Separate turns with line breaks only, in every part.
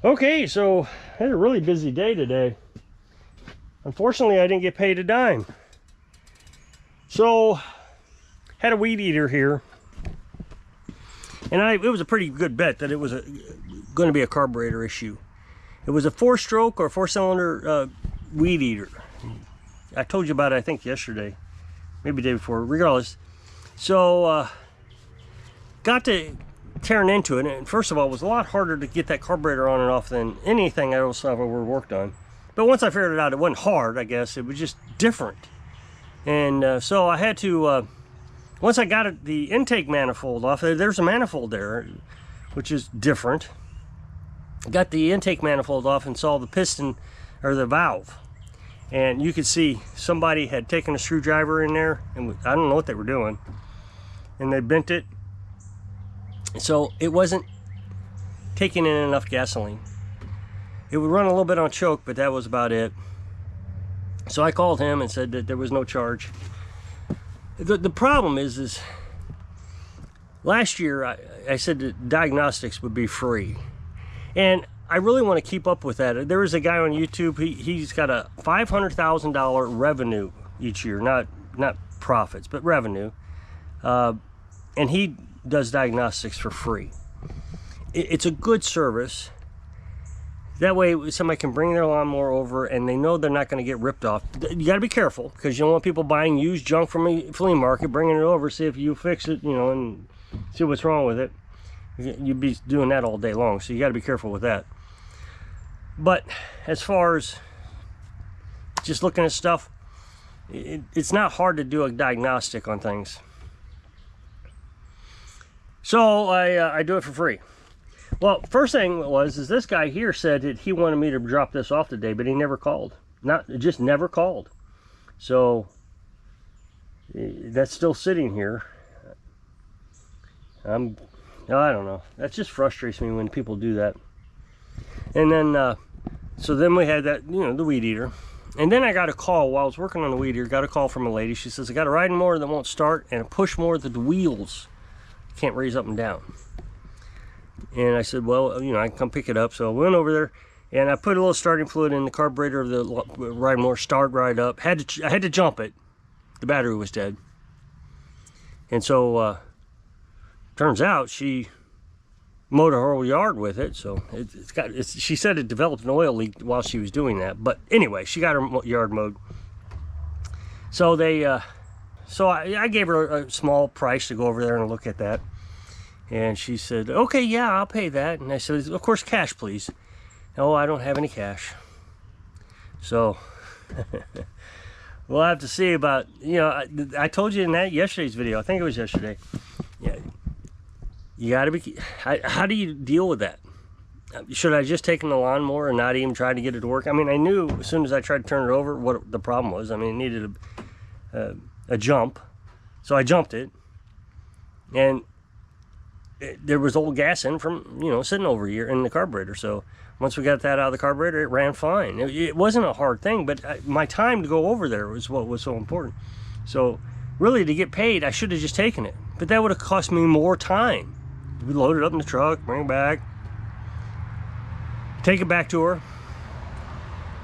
Okay, so I had a really busy day today. Unfortunately, I didn't get paid a dime. So, had a weed eater here. And it was a pretty good bet that it was going to be a carburetor issue. It was a 4-stroke or 4-cylinder weed eater. I told you about it, I think, yesterday. Maybe the day before, regardless. So, got to tearing into it, and first of all, it was a lot harder to get that carburetor on and off than anything else I've ever worked on. But once I figured it out, it wasn't hard, I guess. It was just different. And so I had to, once I got the intake manifold off, there's a manifold there, which is different. Got the intake manifold off and saw the piston, or the valve. And you could see somebody had taken a screwdriver in there, and I don't know what they were doing. And they bent it. So it wasn't taking in enough gasoline. It would run a little bit on choke, but that was about it. So I called him and said that there was no charge. The problem is last year I said that diagnostics would be free. And I really want to keep up with that. There is a guy on YouTube, he's got a $500,000 revenue each year, not profits, but revenue. And he does diagnostics for free. It's a good service. That way somebody can bring their lawnmower over and they know they're not going to get ripped off. You got to be careful, because you don't want people buying used junk from a flea market, bringing it over, see if you fix it, and see what's wrong with it. You'd be doing that all day long, so you got to be careful with that. But as far as just looking at stuff, it's not hard to do a diagnostic on things. So I do it for free. Well, first thing is this guy here said that he wanted me to drop this off today, but he never called. Just never called. So that's still sitting here. I don't know. That just frustrates me when people do that. And then, so then we had that, the weed eater. And then I got a call while I was working on the weed eater. Got a call from a lady. She says, I got a riding mower that won't start and a push mower that the wheels can't raise up and down. And I said, well, I can come pick it up. So I went over there and I put a little starting fluid in the carburetor of the riding mower, started right up. I had to jump it. The battery was dead. And so turns out she mowed her whole yard with it. So she said it developed an oil leak while she was doing that. But anyway, she got her yard mowed. So I gave her a small price to go over there and look at that. And she said, okay, yeah, I'll pay that. And I said, of course, cash, please. Oh, I don't have any cash. So we'll have to see about, I told you in that yesterday's video, I think it was yesterday. Yeah, you got to be, how do you deal with that? Should I just taken the lawnmower and not even try to get it to work? I mean, I knew as soon as I tried to turn it over what the problem was. I mean, it needed a jump. So I jumped it. And there was old gas in from, sitting over here in the carburetor. So once we got that out of the carburetor, it ran fine. It wasn't a hard thing, but my time to go over there was what was so important. So really, to get paid, I should have just taken it. But that would have cost me more time. We load it up in the truck, bring it back, take it back to her.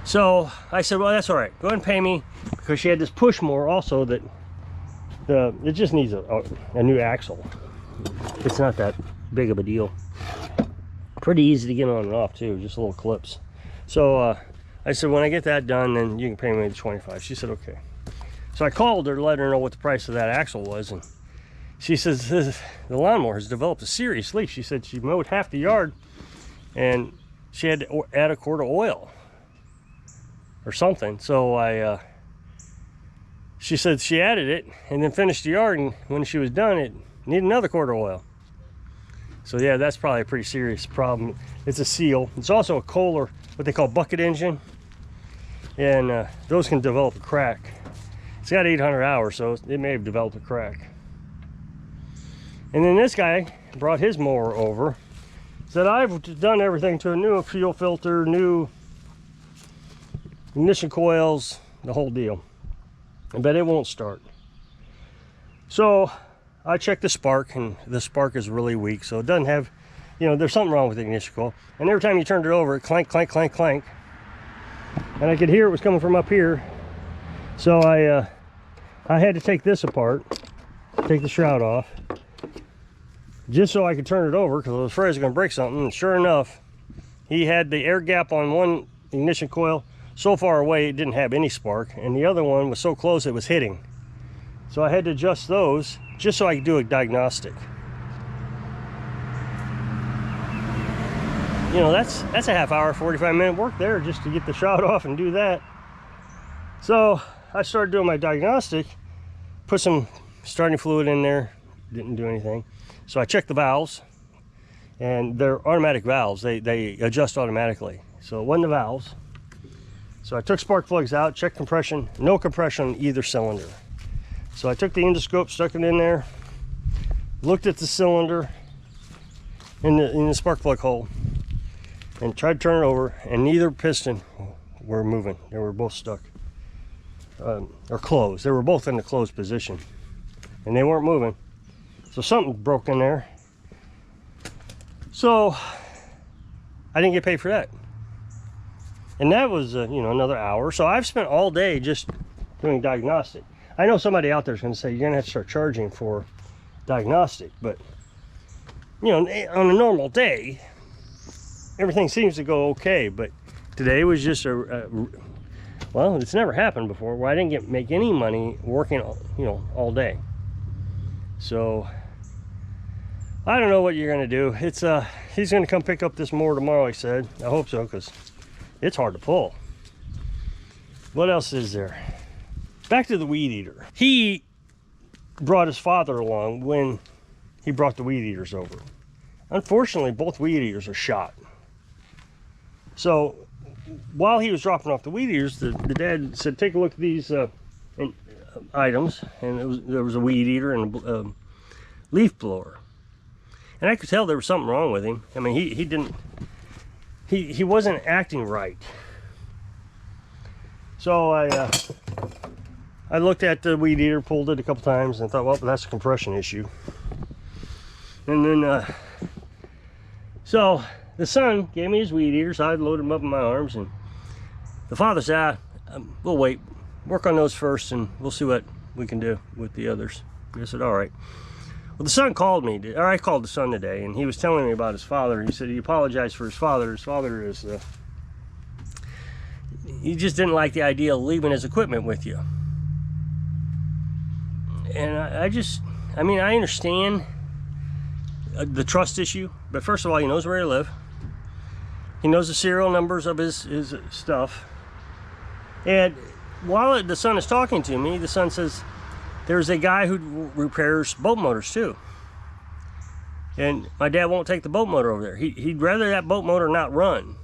So I said, well, that's all right. Go ahead and pay me, because she had this push mower also that it just needs a new axle. It's not that big of a deal. Pretty easy to get on and off too, just little clips. So I said, when I get that done, then you can pay me the 25. She said, okay. So I called her to let her know what the price of that axle was, and she says the lawnmower has developed a serious leak. She said she mowed half the yard and she had to add a quart of oil or something. So she said she added it and then finished the yard, and when she was done, it needed another quart of oil. So yeah, that's probably a pretty serious problem. It's a seal. It's also a Kohler, what they call bucket engine, and those can develop a crack. It's got 800 hours, so it may have developed a crack. And then this guy brought his mower over, said, I've done everything to a new fuel filter, new ignition coils, the whole deal, but it won't start. So I checked the spark, and the spark is really weak, so it doesn't have you know, there's something wrong with the ignition coil. And every time you turned it over, it clank, clank, clank, clank. And I could hear it was coming from up here. So I had to take this apart, take the shroud off, just so I could turn it over, because I was afraid I was going to break something. And sure enough, he had the air gap on one ignition coil so far away it didn't have any spark, and the other one was so close it was hitting. So I had to adjust those just so I could do a diagnostic. You know, that's a half hour, 45-minute work there just to get the shroud off and do that. So I started doing my diagnostic, put some starting fluid in there, didn't do anything. So I checked the valves, and they're automatic valves. They adjust automatically. So it wasn't the valves. So I took spark plugs out, checked compression, no compression on either cylinder. So I took the endoscope, stuck it in there, looked at the cylinder in the spark plug hole, and tried to turn it over, and neither piston were moving. They were both stuck, or closed. They were both in the closed position, and they weren't moving. So something broke in there. So I didn't get paid for that. And that was, you know, another hour. So I've spent all day just doing diagnostic. I know somebody out there is going to say, you're going to have to start charging for diagnostic. But, you know, on a normal day, everything seems to go okay. But today was just well, it's never happened before where I didn't make any money working, you know, all day. So I don't know what you're going to do. It's he's going to come pick up this mower tomorrow, he said. I hope so, because it's hard to pull. What else is there? Back to the weed eater. He brought his father along when he brought the weed eaters over. Unfortunately, both weed eaters are shot. So while he was dropping off the weed eaters, the dad said, take a look at these items. And there was a weed eater and a leaf blower. And I could tell there was something wrong with him. I mean, he wasn't acting right. So I looked at the weed eater, pulled it a couple times, and thought, well, that's a compression issue. And then, so the son gave me his weed eater, so I loaded him up in my arms, and the father said, we'll wait, work on those first, and we'll see what we can do with the others. I said, all right. Well, the son called me, or I called the son today, and he was telling me about his father. He said he apologized for his father. His father is, he just didn't like the idea of leaving his equipment with you. And I mean, I understand the trust issue, but first of all, he knows where to live. He knows the serial numbers of his stuff. And while the son is talking to me, the son says, there's a guy who repairs boat motors too. And my dad won't take the boat motor over there. He'd rather that boat motor not run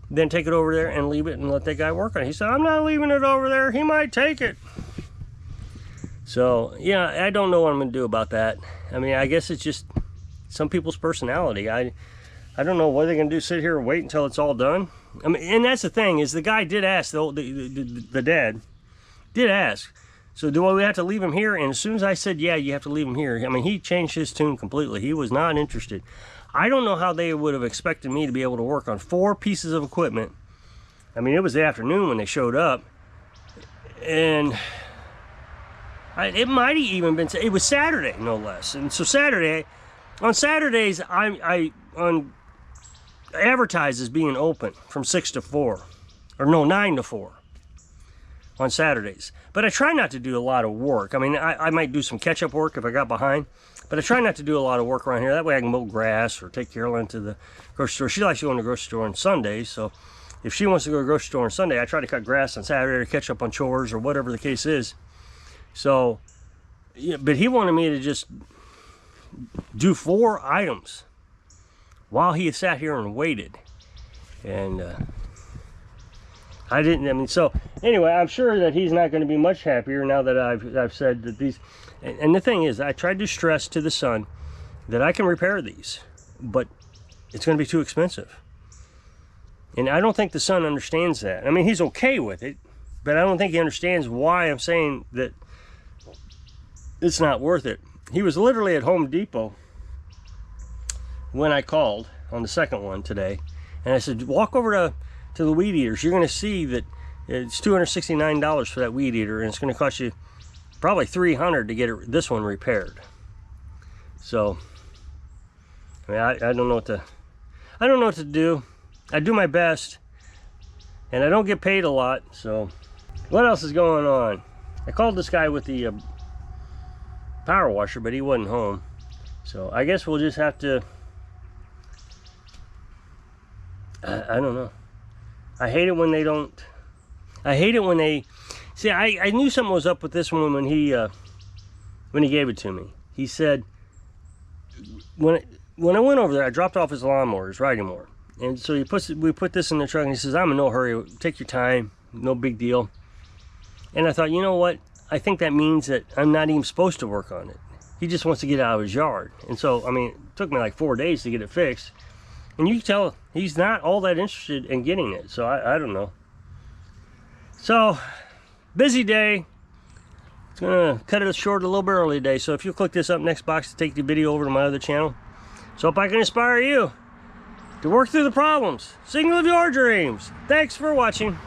than take it over there and leave it and let that guy work on it. He said, I'm not leaving it over there. He might take it. So, yeah, I don't know what I'm going to do about that. I mean, I guess it's just some people's personality. I don't know what they're going to do, sit here and wait until it's all done. I mean, and that's the thing, is the guy did ask, the dad did ask, so do we have to leave him here? And as soon as I said, yeah, you have to leave him here, I mean, he changed his tune completely. He was not interested. I don't know how they would have expected me to be able to work on 4 pieces of equipment. I mean, it was the afternoon when they showed up, and it might have even been, it was Saturday, no less. And so on Saturdays, I advertise as being open from 6 to 4, or no, 9 to 4 on Saturdays. But I try not to do a lot of work. I mean, I might do some catch-up work if I got behind, but I try not to do a lot of work around here. That way I can mow grass or take Carolyn to the grocery store. She likes to go to the grocery store on Sundays, so if she wants to go to the grocery store on Sunday, I try to cut grass on Saturday or catch up on chores or whatever the case is. So, yeah, but he wanted me to just do 4 items while he sat here and waited. And I didn't, I mean, so anyway, I'm sure that he's not going to be much happier now that I've said that these, and the thing is, I tried to stress to the son that I can repair these, but it's going to be too expensive. And I don't think the son understands that. I mean, he's okay with it, but I don't think he understands why I'm saying that it's not worth it. He was literally at Home Depot when I called on the second one today, and I said, walk over to the weed eaters. You're going to see that it's $269 for that weed eater, and it's going to cost you probably $300 to get this one repaired. So, I mean, I don't know what to do. I do my best, and I don't get paid a lot. So, what else is going on? I called this guy with the power washer, but he wasn't home. So I guess we'll just have to. I don't know. I hate it when they don't. I hate it when they. See, I knew something was up with this one when he gave it to me. He said when I went over there, I dropped off his lawnmower, his riding mower, and so we put this in the truck, and he says, "I'm in no hurry. Take your time. No big deal." And I thought, you know what? I think that means that I'm not even supposed to work on it. He just wants to get it out of his yard. And so, I mean, it took me like 4 days to get it fixed. And you can tell he's not all that interested in getting it. So I don't know. So, busy day. It's gonna cut it short a little bit early today. So if you click this up next box to take the video over to my other channel. So if I can inspire you to work through the problems, single of your dreams. Thanks for watching.